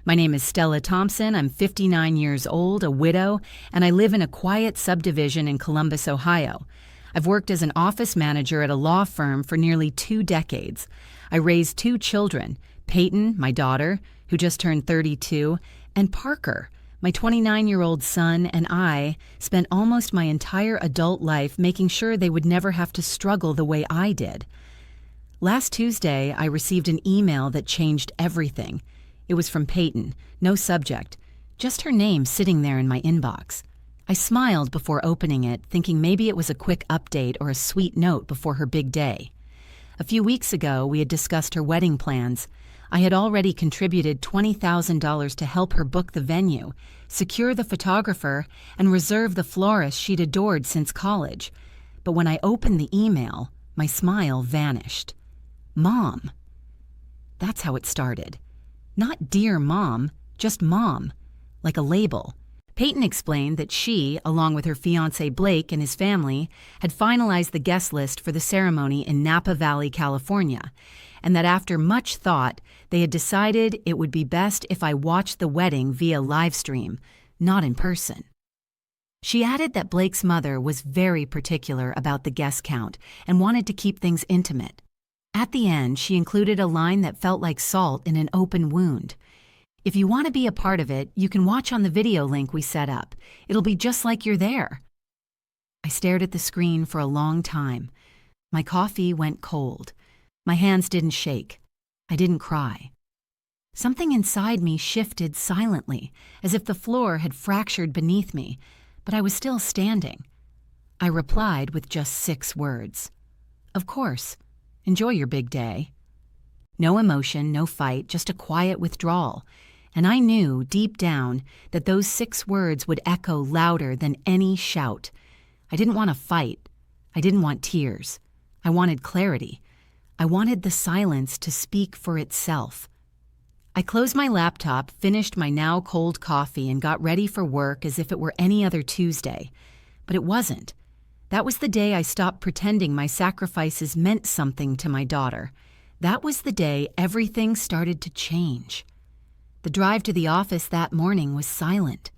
My name is Stella Thompson. I'm 59 years old, a widow, and I live in a quiet subdivision in Columbus, Ohio. I've worked as an office manager at a law firm for nearly 2 decades. I raised 2 children, Peyton, my daughter, who just turned 32, and Parker, my 29-year-old son, and I spent almost my entire adult life making sure they would never have to struggle the way I did. Last Tuesday, I received an email that changed everything. It was from Peyton, no subject, just her name sitting there in my inbox. I smiled before opening it, thinking maybe it was a quick update or a sweet note before her big day. A few weeks ago, we had discussed her wedding plans. I had already contributed $20,000 to help her book the venue, secure the photographer, and reserve the florist she'd adored since college. But when I opened the email, my smile vanished. Mom. That's how it started. Not Dear Mom, just Mom, like a label. Peyton explained that she, along with her fiancé Blake and his family, had finalized the guest list for the ceremony in Napa Valley, California, and that after much thought, they had decided it would be best if I watched the wedding via live stream, not in person. She added that Blake's mother was very particular about the guest count and wanted to keep things intimate. At the end, she included a line that felt like salt in an open wound. If you want to be a part of it, you can watch on the video link we set up. It'll be just like you're there. I stared at the screen for a long time. My coffee went cold. My hands didn't shake. I didn't cry. Something inside me shifted silently, as if the floor had fractured beneath me, but I was still standing. I replied with just 6 words. Of course. Enjoy your big day. No emotion, no fight, just a quiet withdrawal. And I knew, deep down, that those 6 words would echo louder than any shout. I didn't want to fight. I didn't want tears. I wanted clarity. I wanted the silence to speak for itself. I closed my laptop, finished my now cold coffee, and got ready for work as if it were any other Tuesday. But it wasn't. That was the day I stopped pretending my sacrifices meant something to my daughter. That was the day everything started to change. The drive to the office that morning was silent.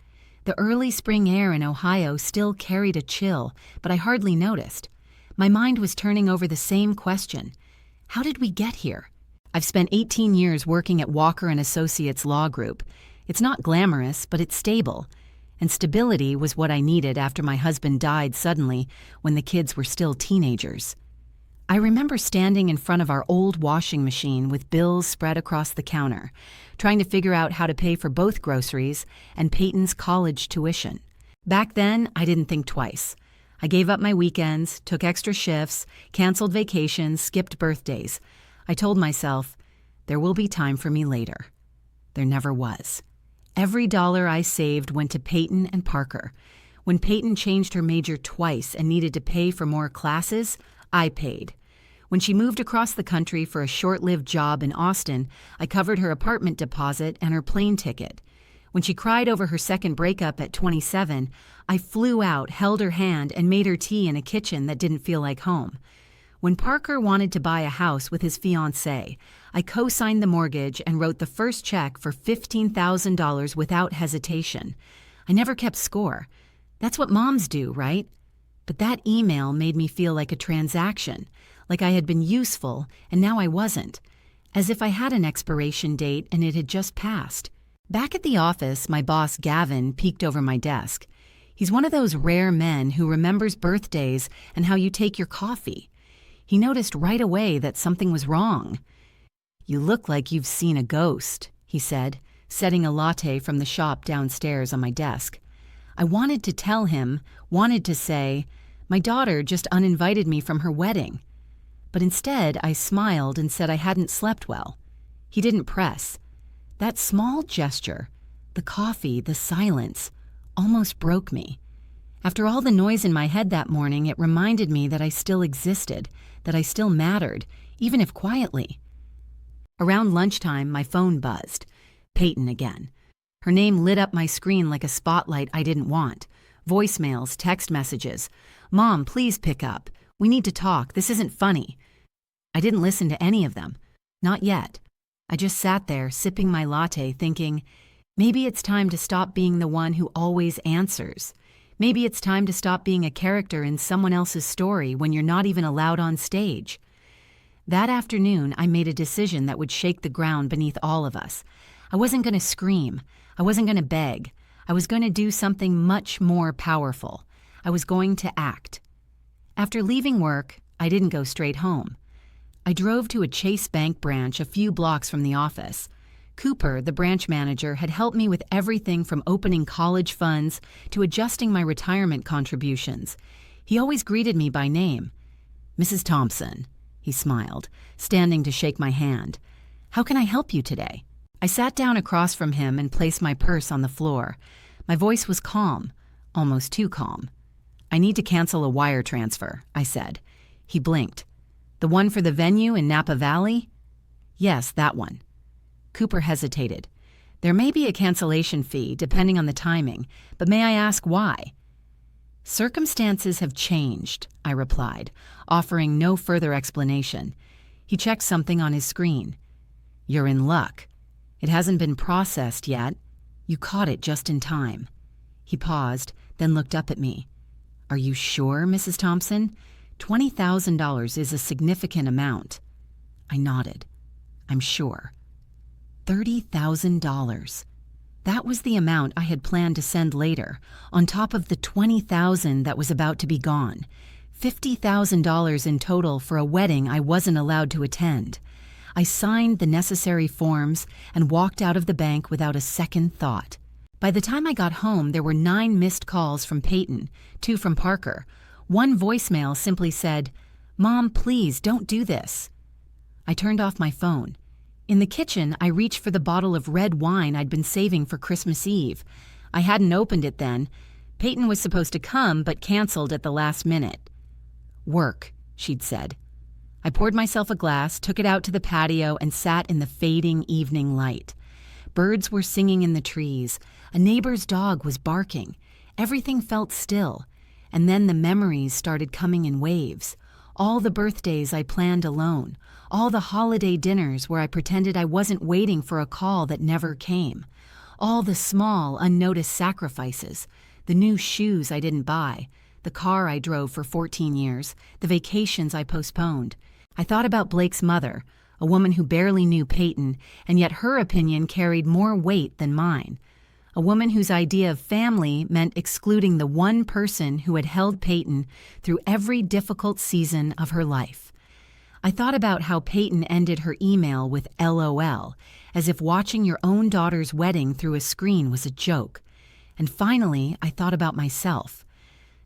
The early spring air in Ohio still carried a chill, but I hardly noticed. My mind was turning over the same question. How did we get here? I've spent 18 years working at Walker & Associates Law Group. It's not glamorous, but it's stable. And stability was what I needed after my husband died suddenly when the kids were still teenagers. I remember standing in front of our old washing machine with bills spread across the counter, trying to figure out how to pay for both groceries and Peyton's college tuition. Back then, I didn't think twice. I gave up my weekends, took extra shifts, canceled vacations, skipped birthdays. I told myself, there will be time for me later. There never was. Every dollar I saved went to Peyton and Parker. When Peyton changed her major twice and needed to pay for more classes, I paid. When she moved across the country for a short-lived job in Austin, I covered her apartment deposit and her plane ticket. When she cried over her second breakup at 27, I flew out, held her hand, and made her tea in a kitchen that didn't feel like home. When Parker wanted to buy a house with his fiancée, I co-signed the mortgage and wrote the first check for $15,000 without hesitation. I never kept score. That's what moms do, right? But that email made me feel like a transaction, like I had been useful and now I wasn't, as if I had an expiration date and it had just passed. Back at the office, my boss Gavin peeked over my desk. He's one of those rare men who remembers birthdays and how you take your coffee. He noticed right away that something was wrong. "You look like you've seen a ghost," he said, setting a latte from the shop downstairs on my desk. I wanted to tell him, wanted to say, my daughter just uninvited me from her wedding. But instead, I smiled and said I hadn't slept well. He didn't press. That small gesture, the coffee, the silence, almost broke me. After all the noise in my head that morning, it reminded me that I still existed, that I still mattered, even if quietly. Around lunchtime, my phone buzzed. Peyton again. Her name lit up my screen like a spotlight I didn't want. Voicemails, text messages. "Mom, please pick up. We need to talk. This isn't funny." I didn't listen to any of them. Not yet. I just sat there sipping my latte thinking, maybe it's time to stop being the one who always answers. Maybe it's time to stop being a character in someone else's story when you're not even allowed on stage. That afternoon, I made a decision that would shake the ground beneath all of us. I wasn't going to scream. I wasn't going to beg. I was going to do something much more powerful. I was going to act. After leaving work, I didn't go straight home. I drove to a Chase Bank branch a few blocks from the office. Cooper, the branch manager, had helped me with everything from opening college funds to adjusting my retirement contributions. He always greeted me by name. "Mrs. Thompson," he smiled, standing to shake my hand. "How can I help you today?" I sat down across from him and placed my purse on the floor. My voice was calm, almost too calm. "I need to cancel a wire transfer," I said. He blinked. "The one for the venue in Napa Valley?" "Yes, that one." Cooper hesitated. "There may be a cancellation fee, depending on the timing, but may I ask why?" "Circumstances have changed," I replied, offering no further explanation. He checked something on his screen. "You're in luck. It hasn't been processed yet. You caught it just in time." He paused, then looked up at me. "Are you sure, Mrs. Thompson? $20,000 is a significant amount." I nodded. "I'm sure." $30,000. That was the amount I had planned to send later, on top of the $20,000 that was about to be gone. $50,000 in total for a wedding I wasn't allowed to attend. I signed the necessary forms and walked out of the bank without a second thought. By the time I got home, there were 9 missed calls from Peyton, 2 from Parker. One voicemail simply said, "Mom, please don't do this." I turned off my phone. In the kitchen, I reached for the bottle of red wine I'd been saving for Christmas Eve. I hadn't opened it then. Peyton was supposed to come, but canceled at the last minute. "Work," she'd said. I poured myself a glass, took it out to the patio, and sat in the fading evening light. Birds were singing in the trees. A neighbor's dog was barking. Everything felt still. And then the memories started coming in waves. All the birthdays I planned alone. All the holiday dinners where I pretended I wasn't waiting for a call that never came. All the small, unnoticed sacrifices. The new shoes I didn't buy. The car I drove for 14 years. The vacations I postponed. I thought about Blake's mother, a woman who barely knew Peyton, and yet her opinion carried more weight than mine. A woman whose idea of family meant excluding the one person who had held Peyton through every difficult season of her life. I thought about how Peyton ended her email with LOL, as if watching your own daughter's wedding through a screen was a joke. And finally, I thought about myself.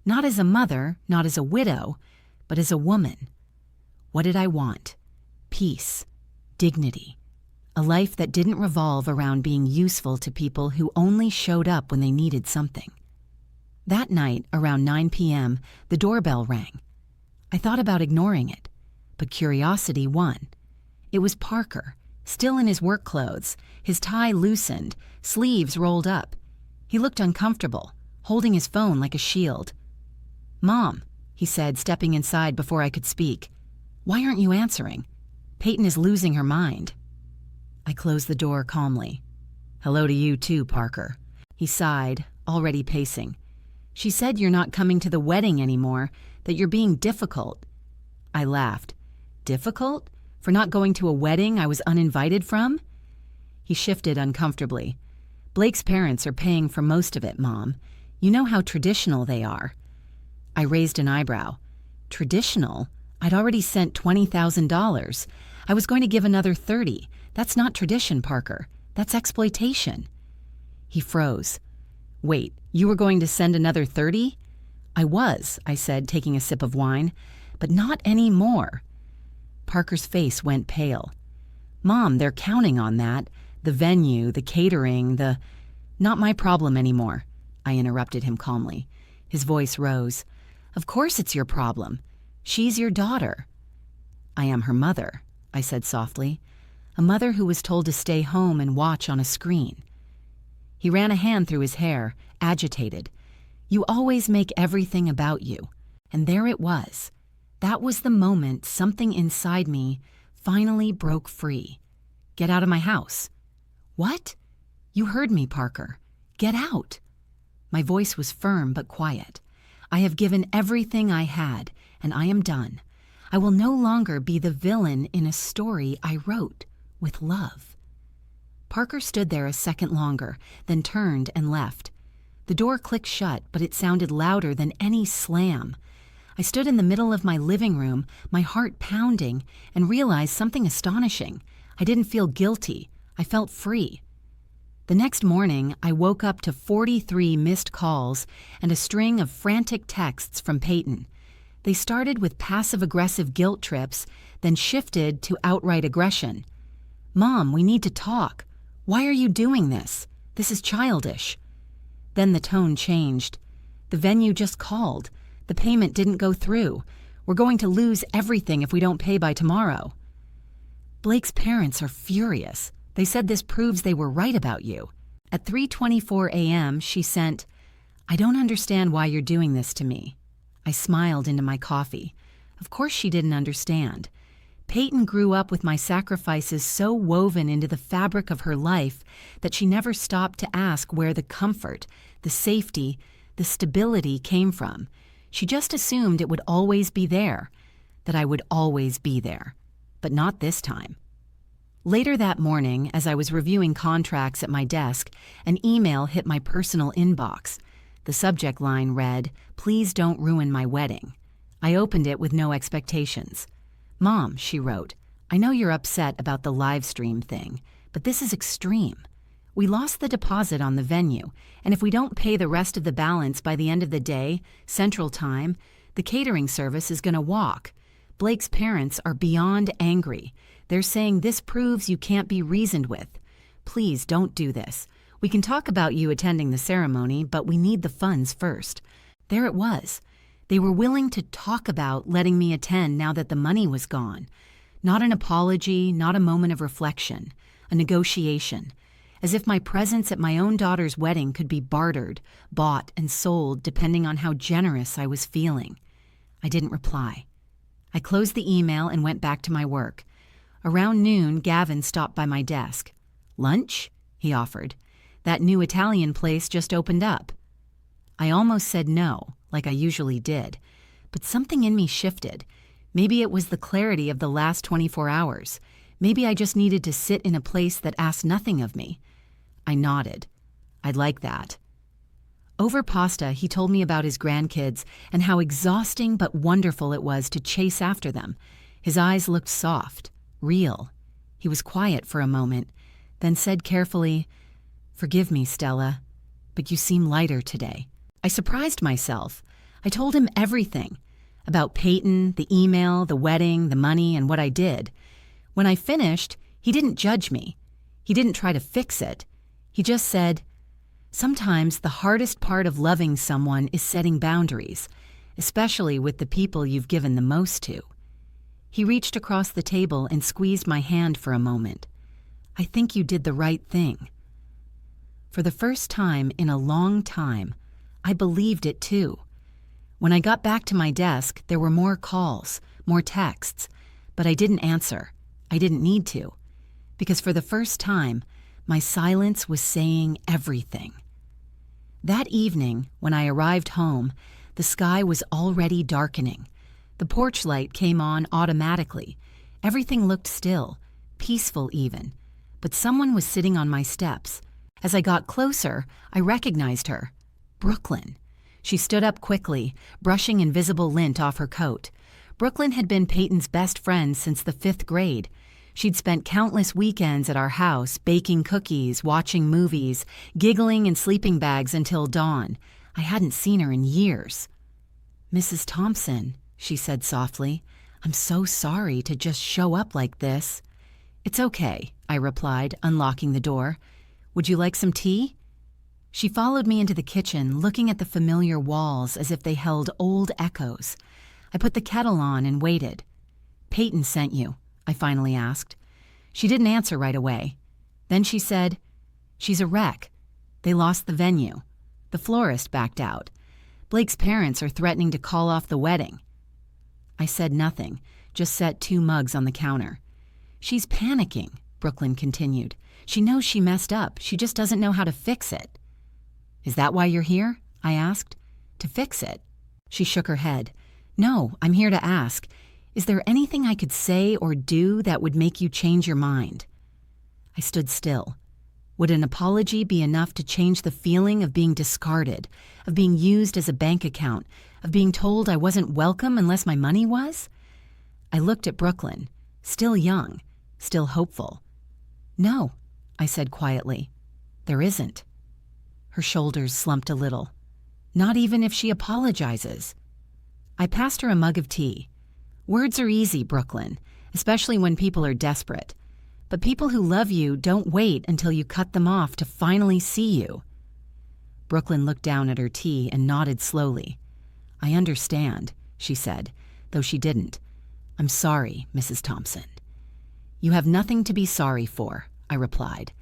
Not as a mother, not as a widow, but as a woman. What did I want? Peace, dignity, a life that didn't revolve around being useful to people who only showed up when they needed something. That night, around 9 p.m., the doorbell rang. I thought about ignoring it, but curiosity won. It was Parker, still in his work clothes, his tie loosened, sleeves rolled up. He looked uncomfortable, holding his phone like a shield. "Mom," he said, stepping inside before I could speak. "Why aren't you answering? Peyton is losing her mind." I closed the door calmly. "Hello to you too, Parker." He sighed, already pacing. "She said you're not coming to the wedding anymore, that you're being difficult." I laughed. "Difficult? For not going to a wedding I was uninvited from?" He shifted uncomfortably. "Blake's parents are paying for most of it, Mom. You know how traditional they are." I raised an eyebrow. Traditional? I'd already sent $20,000. I was going to give another 30. That's not tradition, Parker. That's exploitation. He froze. "Wait, you were going to send another 30? "I was," I said, taking a sip of wine. "But not anymore." Parker's face went pale. "Mom, they're counting on that. The venue, the catering, the—" "Not my problem anymore," I interrupted him calmly. His voice rose. "Of course it's your problem. She's your daughter." "I am her mother," I said softly. "A mother who was told to stay home and watch on a screen." He ran a hand through his hair, agitated. "You always make everything about you." And there it was. That was the moment something inside me finally broke free. Get out of my house." "What?" "You heard me, Parker. Get out." My voice was firm but quiet. "I have given everything I had, and I am done. I will no longer be the villain in a story I wrote with love." Parker stood there a second longer, then turned and left. The door clicked shut, but it sounded louder than any slam. I stood in the middle of my living room, my heart pounding, and realized something astonishing. I didn't feel guilty. I felt free. The next morning, I woke up to 43 missed calls and a string of frantic texts from Peyton. They started with passive-aggressive guilt trips, then shifted to outright aggression. "Mom, we need to talk. Why are you doing this? This is childish." Then the tone changed. "The venue just called. The payment didn't go through. We're going to lose everything if we don't pay by tomorrow." "Blake's parents are furious. They said this proves they were right about you." At 3:24 a.m., she sent, "I don't understand why you're doing this to me." I smiled into my coffee. Of course she didn't understand. Peyton grew up with my sacrifices so woven into the fabric of her life that she never stopped to ask where the comfort, the safety, the stability came from. She just assumed it would always be there, that I would always be there. But not this time. Later that morning, as I was reviewing contracts at my desk, an email hit my personal inbox. The subject line read, "Please don't ruin my wedding." I opened it with no expectations. "Mom," she wrote, "I know you're upset about the live stream thing, but this is extreme. We lost the deposit on the venue, and if we don't pay the rest of the balance by the end of the day, Central Time, the catering service is going to walk. Blake's parents are beyond angry. They're saying this proves you can't be reasoned with. Please don't do this. We can talk about you attending the ceremony, but we need the funds first." There it was. They were willing to talk about letting me attend now that the money was gone. Not an apology, not a moment of reflection, a negotiation. As if my presence at my own daughter's wedding could be bartered, bought, and sold depending on how generous I was feeling. I didn't reply. I closed the email and went back to my work. Around noon, Gavin stopped by my desk. "Lunch?" he offered. "That new Italian place just opened up." I almost said no, like I usually did, but something in me shifted. Maybe it was the clarity of the last 24 hours. Maybe I just needed to sit in a place that asked nothing of me. I nodded. I'd like that. Over pasta, he told me about his grandkids and how exhausting but wonderful it was to chase after them. His eyes looked soft, real. He was quiet for a moment, then said carefully, "Forgive me, Stella, but you seem lighter today." I surprised myself. I told him everything, about Peyton, the email, the wedding, the money, and what I did. When I finished, he didn't judge me. He didn't try to fix it. He just said, "Sometimes the hardest part of loving someone is setting boundaries, especially with the people you've given the most to." He reached across the table and squeezed my hand for a moment. "I think you did the right thing." For the first time in a long time, I believed it too. When I got back to my desk, there were more calls, more texts, but I didn't answer. I didn't need to, because for the first time, my silence was saying everything. That evening, when I arrived home, the sky was already darkening. The porch light came on automatically. Everything looked still, peaceful even, but someone was sitting on my steps. As I got closer, I recognized her. Brooklyn. She stood up quickly, brushing invisible lint off her coat. Brooklyn had been Peyton's best friend since the 5th grade. She'd spent countless weekends at our house, baking cookies, watching movies, giggling in sleeping bags until dawn. I hadn't seen her in years. "Mrs. Thompson," she said softly, "I'm so sorry to just show up like this." "It's okay," I replied, unlocking the door. "Would you like some tea?" She followed me into the kitchen, looking at the familiar walls as if they held old echoes. I put the kettle on and waited. "Peyton sent you," I finally asked. She didn't answer right away. Then she said, "She's a wreck. They lost the venue. The florist backed out. Blake's parents are threatening to call off the wedding." I said nothing, just set 2 mugs on the counter. "She's panicking. Brooklyn continued. "She knows she messed up. She just doesn't know how to fix it." "Is that why you're here?" I asked. "To fix it?" She shook her head. "No, I'm here to ask, is there anything I could say or do that would make you change your mind?" I stood still. Would an apology be enough to change the feeling of being discarded, of being used as a bank account, of being told I wasn't welcome unless my money was? I looked at Brooklyn, still young, still hopeful. "No," I said quietly, "there isn't." Her shoulders slumped a little. "Not even if she apologizes." I passed her a mug of tea. "Words are easy, Brooklyn, especially when people are desperate. But people who love you don't wait until you cut them off to finally see you." Brooklyn looked down at her tea and nodded slowly. "I understand," she said, though she didn't. "I'm sorry, Mrs. Thompson." "You have nothing to be sorry for," I replied.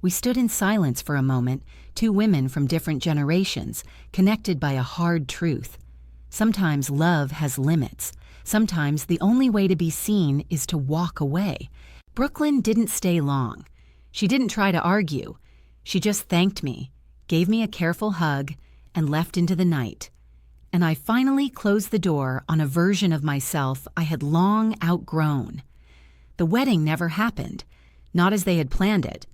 We stood in silence for a moment, two women from different generations, connected by a hard truth. Sometimes love has limits. Sometimes the only way to be seen is to walk away. Brooklyn didn't stay long. She didn't try to argue. She just thanked me, gave me a careful hug, and left into the night. And I finally closed the door on a version of myself I had long outgrown. The wedding never happened, not as they had planned it.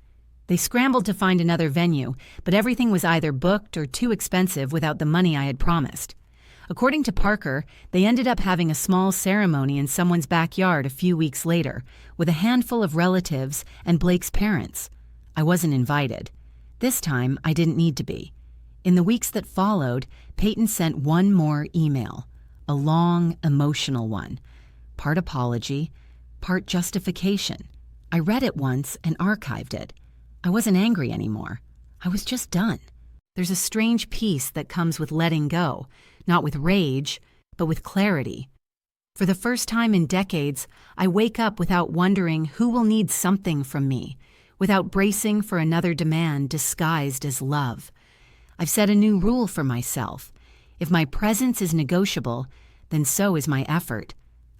They scrambled to find another venue, but everything was either booked or too expensive without the money I had promised. According to Parker, they ended up having a small ceremony in someone's backyard a few weeks later, with a handful of relatives and Blake's parents. I wasn't invited. This time, I didn't need to be. In the weeks that followed, Peyton sent one more email, a long, emotional one. Part apology, part justification. I read it once and archived it. I wasn't angry anymore. I was just done. There's a strange peace that comes with letting go, not with rage, but with clarity. For the first time in decades, I wake up without wondering who will need something from me, without bracing for another demand disguised as love. I've set a new rule for myself. If my presence is negotiable, then so is my effort.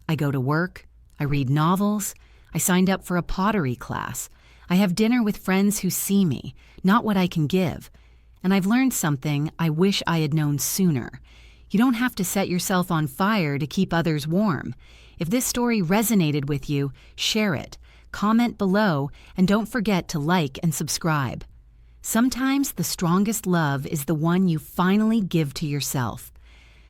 I go to work, I read novels, I signed up for a pottery class, I have dinner with friends who see me, not what I can give. And I've learned something I wish I had known sooner. You don't have to set yourself on fire to keep others warm. If this story resonated with you, share it, comment below, and don't forget to like and subscribe. Sometimes the strongest love is the one you finally give to yourself.